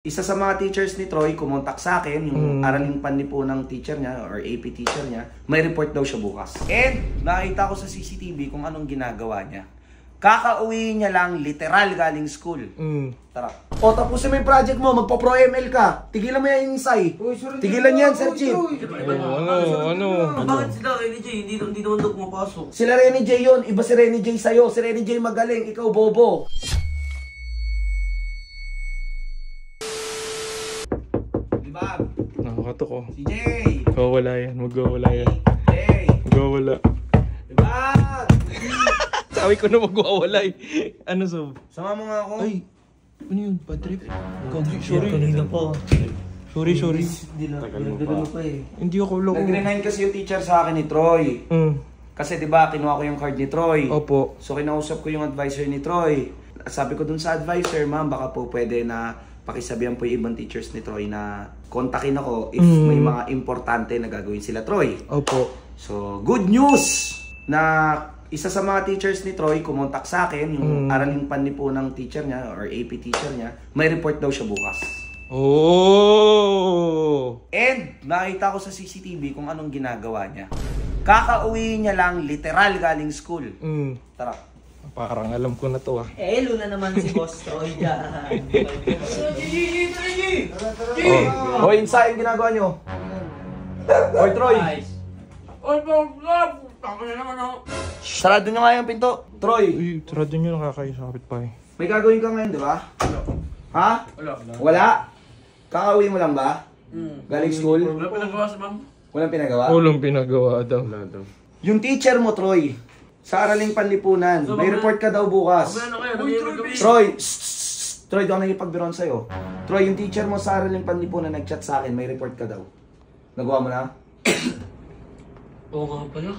Isa sa mga teachers ni Troy kumontak sa akin, yung araling panli po ng teacher niya or AP teacher niya, may report daw siya bukas. And nakita ko sa CCTV kung anong ginagawa niya. Kakauwi niya lang literal galing school. Tara. O tapusin mo yung project mo, magpo-pro ML ka. Tigilan mo yan insay. Tigilan yan, Sir Chief. Ano? Bakit sila, Renny J? Hindi naman daw pumapasok. Sila Renny J yun, iba si Renny J sa'yo. Si Renny J magaling, ikaw bobo. Diba? Nakakatok ko. Si J. Magwawala yan, magwawala yan. Hey. Magwawala. Diba? Sabi ko na magwawala eh. Ano Sob? Sama mo nga ako. Ay! Ano yun? Bad trip? Sorry. Kanina pa. Sorry. Nagdagano pa eh. Hindi ako loko. Nag-remind kasi yung teacher sa akin ni Troy. Kasi diba, kinuha ko yung card ni Troy. Opo. So kinausap ko yung advisor ni Troy. Sabi ko dun sa advisor, ma'am, baka po pwede na pakisabihan po yung ibang teachers ni Troy na kontakin ako if may mga importante na gagawin sila Troy. Opo. So, good news na isa sa mga teachers ni Troy kumontak sa akin, yung araling panli po ng teacher niya or AP teacher niya, may report daw siya bukas. Oh! And nakita ko sa CCTV kung anong ginagawa niya. Kakauwi niya lang literal galing school. Tara. Parang alam ko na to ah. Luna naman si Boss Troy dyan. Hoy, insay yung ginagawa niyo. Hoy, Troy. Sarado niyo nga yung pinto. Troy. Uy, sarado nyo nakakaisapit pa eh. May gagawin ka ngayon, di ba? Ha? Wala. Kakauwi mo lang ba? Galing school? Wala pinagawa sa ma'am. Walang pinagawa? Walang pinagawa daw. Yung teacher mo, Troy, sa araling panlipunan, may report ka daw bukas. Troy, Troy, doon nagipagbiron sa'yo. Troy, yung teacher mo sa araling panlipunan nag-chat sa akin, may report ka daw. Nagawa mo na? Oo nga pala.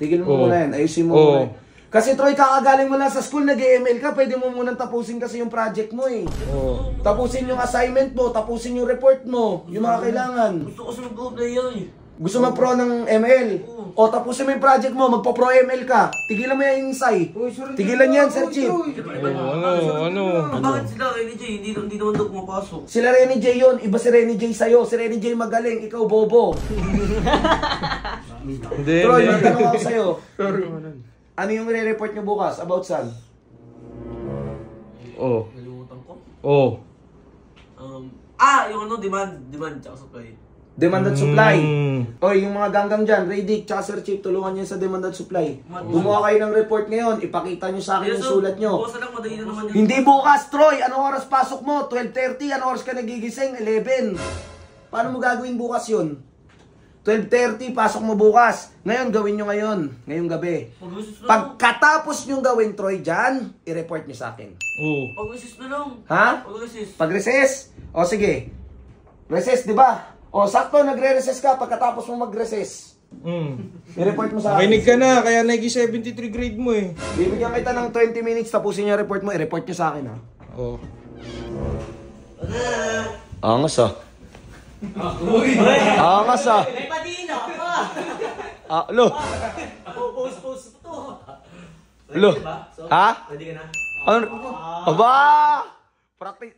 Tigil mo muna yan, ayusin mo muna yan. Kasi Troy, kakagaling mo lang sa school, nag-ML ka, pwede mo munang tapusin kasi yung project mo eh. Tapusin yung assignment mo, tapusin yung report mo, yung mga kailangan. Gusto ko sa mag-apply yan eh. Gusto mag-pro ng ML? O tapusin mo yung project mo, magpo-pro ML ka. Tigilan mo yan insay. Tigilan yan, Sir Chief. Ano? Bakit sila, Renny J? Hindi naman daw pumapasok. Sila Renny J yun, iba si Renny J sa'yo. Si Renny J magaling, ikaw bobo. Hindi. Troy, may tanong ako sa'yo. Ano yung re-report nyo bukas? About saan? Nalimutan ko. Yung ano, demand tsaka supply. Demand at supply. Oy, yung mga ganggang dyan, Radic, tsaka Sir Chief, tulungan nyo sa demand at supply. Gumawa kayo ng report ngayon, ipakita nyo sa akin yung sulat nyo. Bukas na lang, madali na naman yun. Hindi bukas, Troy! Anong oras pasok mo? 12:30? Anong oras ka nagigising? 11. Paano mo gagawin bukas yun? 12:30, pasok mo bukas. Ngayon, gawin nyo ngayon. Ngayong gabi. Pagkatapos nyo gawin, Troy, dyan, i-report nyo sa akin. Pag-resist na lang. Ha? Pag-resist. Pag-recess? O sige. Recess, di ba? O sakto, nagre-recess ka pagkatapos mo mag-recess. I-report mo sa akin. Makinig ka na, kaya naging 73 grade mo eh. Bibigyan kita ng 20 minutes, tapusin yung report mo. I-report nyo sa akin, ha? Oo. Angas, ah. Angas, ah. May padina pa. Lo. Post to. Lo. Ha? Ready ka na? Ano? Aba!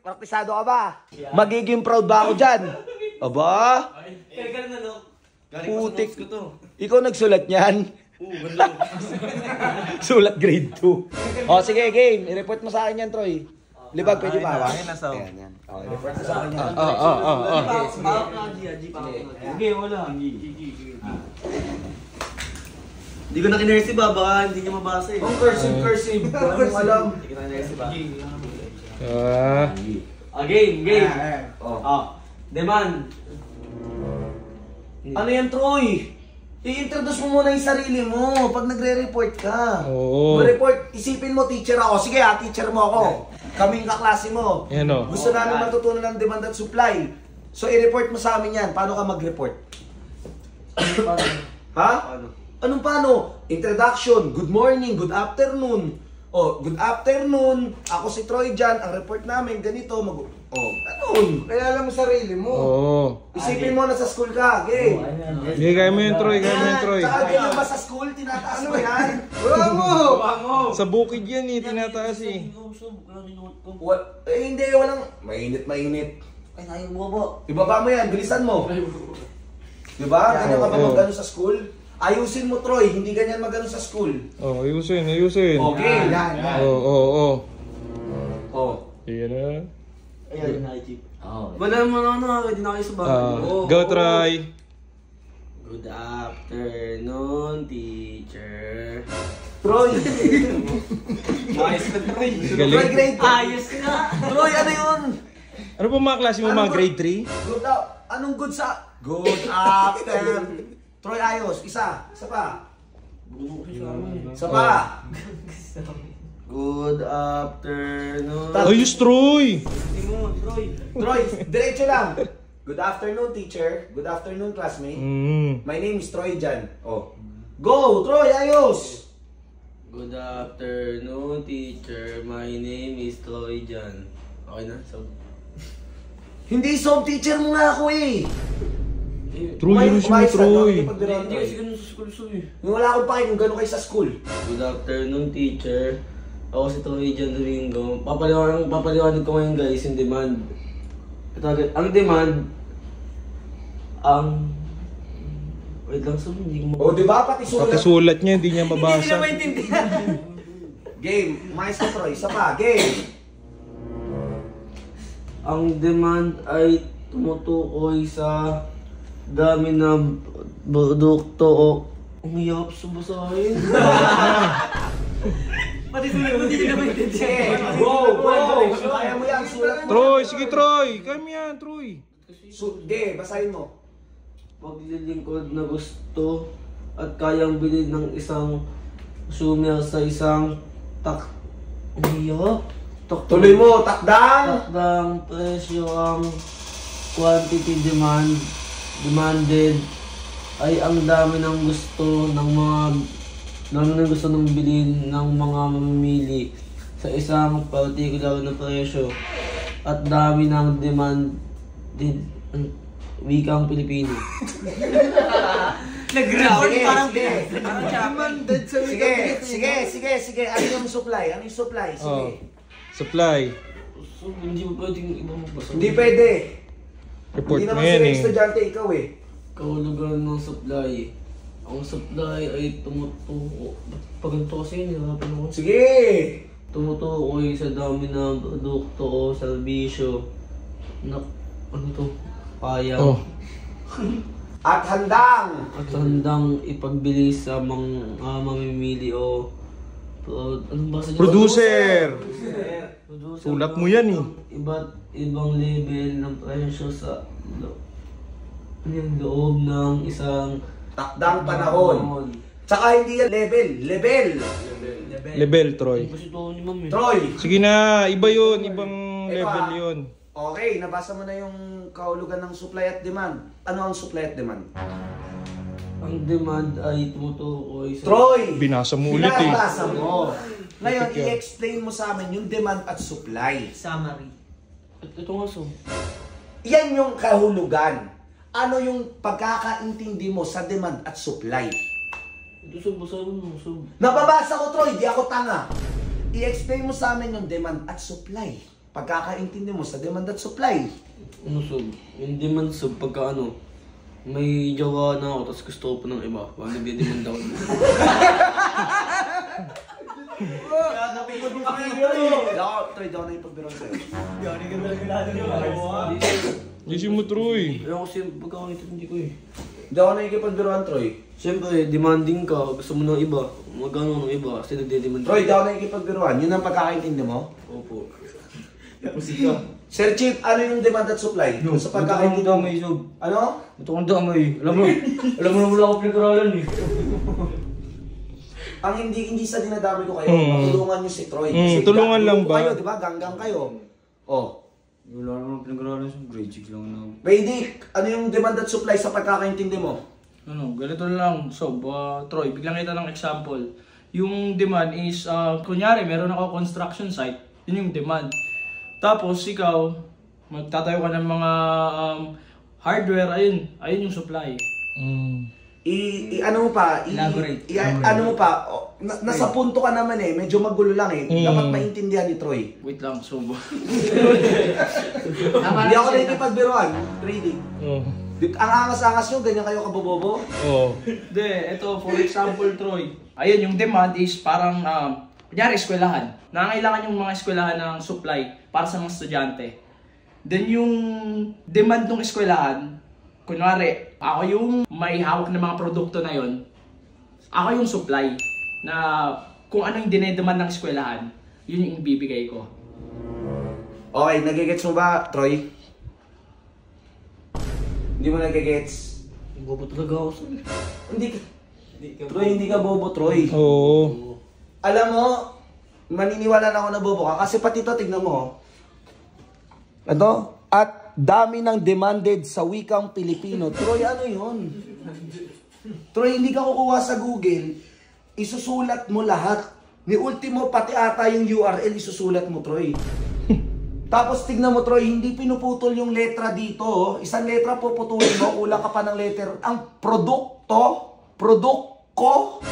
Praktisado ka ba? Magiging proud ba ako dyan? Aba! Kaya na no? Putik. Ikaw nagsulat niyan? Sulat grade 2. O sige, game. I-report mo sa akin yan, Troy. Libag, pwede ba? Ayan, yan. O, i-report mo sa akin yan. Sige, wala. Hindi ko na kinersi ba? Baka hindi nyo mabasa eh. Ang cursive. Walang alam. Hindi ko na kinersi ba? Game. Demand. Ano yan, Troy? I-introduce mo muna yung sarili mo pag nagre-report ka. Report, isipin mo, teacher ako. Sige ha, teacher mo ako. Kaming kaklase mo. Yan o. Gusto namin matutunan ng demand at supply. So, i-report mo sa amin yan. Paano ka mag-report? Ha? Anong paano? Introduction, good morning, good afternoon. Oh, good afternoon. Ako si Troy dyan. Ang report namin, ganito. Ano? Kaya alam mo sarili mo. Oo. Isipin mo na sa school ka. Okay. Hindi, kaya mo yun, Troy. Kaya mo yun, Troy. Tsaka ganyan ba sa school? Tinataas mo yan? Wala mo! Sa bukid yan eh, tinataas eh. Hindi, walang... Mainit. Ay, ayaw mo ba? Ibaba mo yan, bilisan mo. Diba? Ganyan ka ba mag-ano sa school? Ayusin mo, Troy. Hindi ganyan mag-ano sa school. Oh, ayusin. Okay. Yan. Oo. Oh. Yan na. Ayan, na-chip. Wala mo na, hindi na kayo sa bahay. Go, Troy. Good afternoon, teacher. Troy. Ayos ka, Troy. Troy, Galing. grade 2. Ayos ka! Troy, ano yun? Ano po mga klase mo, mga grade 3? Good anong good sa... Good after. Troy, ayos. Isa pa. Isa pa. Good afternoon. Ayos, Troy! Hindi mo, Troy. Troy, diretso lang. Good afternoon, teacher. Good afternoon, classmate. My name is Troy Jan. Oh. Go, Troy, ayos. Good afternoon, teacher. My name is Troy Jan. Okay na? So, Hindi sob teacher mo nga ako eh. Troy, yun si Troy. hindi kasi ganun sa school so eh. Yung wala akong pake kung gano'n kayo sa school. Good afternoon, teacher. Ako si Troy Jan Domingo. Papaliwanag ko ngayon guys yung demand. Ang demand, wait lang so, hindi ko O, di ba? Pati sulat. Pakisulat niya, hindi niya mabasa. maintindihan. Game. Maestro Troy. Isa pa. Game. Ang demand ay tumutukoy sa dami ng produkto o umiyap sa basahin. Pati sulat mo, hindi na maintindihan. Go. Kaya mo yan. Sulat mo. Troy, sige Troy. Kaya mo yan, Troy. Game. Basahin mo. Paglilingkod na gusto at kayang bilhin ng isang consumer sa isang umiyap. Tuloy mo. Takdang. Takdang presyo ang quantity demanded ay ang dami ng gusto ng bilhin ng mga mamimili sa isang particular na presyo at dami ng demanded wikang Pilipino. Nag-record parang Demanded sa Sige. Ano yung supply? Sige. Oh. Supply. So, hindi mo pwedeng ibang magbasa. Hindi pwede. Report Hindi mo naman yan sila eh. estudyante, ikaw eh. Kahulugan ng supply. Ang supply ay tumutukoy. Pag ganito kasi, nilalapan ako. Sige. Tumutukoy sa dami ng produkto o serbisyo na kayang Oh. At handang. at handang ipagbili sa mga mamimili o anong basa niya? Producer. Producer Sulat mo yan eh. Iba't ibang level ng presyo sa loob ng isang Takdang panahon. Tsaka hindi yan level. Level, Troy. Kasi ito ni ma'am eh. Troy. Sige na, iba yun. Ibang level yun. Okay, nabasa mo na yung kahulugan ng supply at demand. Ano ang supply at demand? Ang demand ay tumutukoy sa... Troy! Binasa mo ulit eh. Binabasa mo. Ngayon, Repeat yan. i-explain mo sa amin yung demand at supply. Summary. Ito nga so. Yan yung kahulugan. Ano yung pagkakaintindi mo sa demand at supply? Ito so, basahin mo. So, Nababasa ko, Troy. Di ako tanga. I-explain mo sa amin yung demand at supply. Pagkakaintindi mo sa demand at supply. ano so? Yung demand so, pagka may jowa na ako, tapos gusto ko pa ng iba. Pag nagde-demand ako. Troy, daw na yung pagbiro sa'yo. Gising mo, Troy. Kaya kasi pagkakaintindi ko eh. Hindi ako nakikipagbiroan, Troy. Siyempre, demanding ka. Gusto mo ng iba. Magkano ng iba. Kasi nagde-demand Troy, di ako nakikipagbiroan. Yun ang pagkakaintindi mo? Opo. Sir Chief, ano yung demand at supply? Sa pagkakaintindi mo? Ano? Ito kong damay. Alam mo na wala ako pinag-aralan eh. Ang hindi sa dinadami ko kayo, matulungan nyo si Troy. Kasi tulungan lang grupo ba? Kayo, di ba? Ganggang kayo. Oh. Wala naman pinag-aralan sa grade 6 lang na. Pwede, ano yung demand at supply sa pagkakaintindi mo? Ano, ganito lang. So, Troy, biglang kita ng example. yung demand is, kunyari, meron ako construction site, yun yung demand. Tapos, ikaw, magtatayo ka ng mga hardware, ayun yung supply. Ano mo pa? Elaborate. Ano mo pa? Nasa punto ka naman eh. Medyo magulo lang eh. Dapat maintindihan ni Troy. Wait lang, subo. Hindi ako nakikipagbiruan. Trading. Oh. Ang angas-angas nyo, ganyan kayo kabobobo? Oh. Hindi, ito, for example, Troy. Ayun, yung demand is parang, kunyari, eskwelahan. Nangangailangan yung mga eskwelahan ng supply para sa mga estudyante. Then yung demand ng eskwelahan, kunwari, ako yung may hawak ng mga produkto na yon, ako yung supply na kung ano yung dinedemand ng eskwelahan, yun yung ibibigay ko. Okay, nagigets mo ba, Troy? Hindi mo nagigets? Bobo talaga ako sir. Hindi ka. Troy, hindi ka bobo, Troy. Oo. Alam mo, maniniwala na ako na bobo ka kasi pati ito, tignan mo. Ito, at dami ng demanded sa wikang Pilipino. Troy, ano yun? Troy, hindi ka kukuha sa Google, isusulat mo lahat. Ni ultimo, pati ata yung URL, isusulat mo, Troy. Tapos tignan mo, Troy, hindi pinuputol yung letra dito. Oh. Isang letra puputulin mo, kulang ka pa ng letter. Ang produkto, produkto.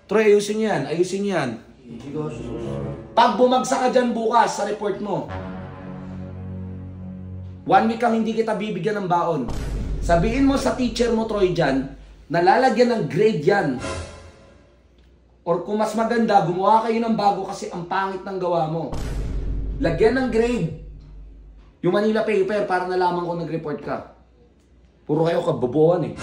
Troy, ayusin yan, ayusin yan. Pag bumagsak ka dyan bukas sa report mo, 1 week kang hindi kita bibigyan ng baon. Sabihin mo sa teacher mo, Troy, dyan, nalalagyan ng grade yan. Or kung mas maganda, gumawa kayo ng bago kasi ang pangit ng gawa mo. Lagyan ng grade. Yung Manila paper para nalaman ko nag-report ka. Puro kayo kabobohan eh.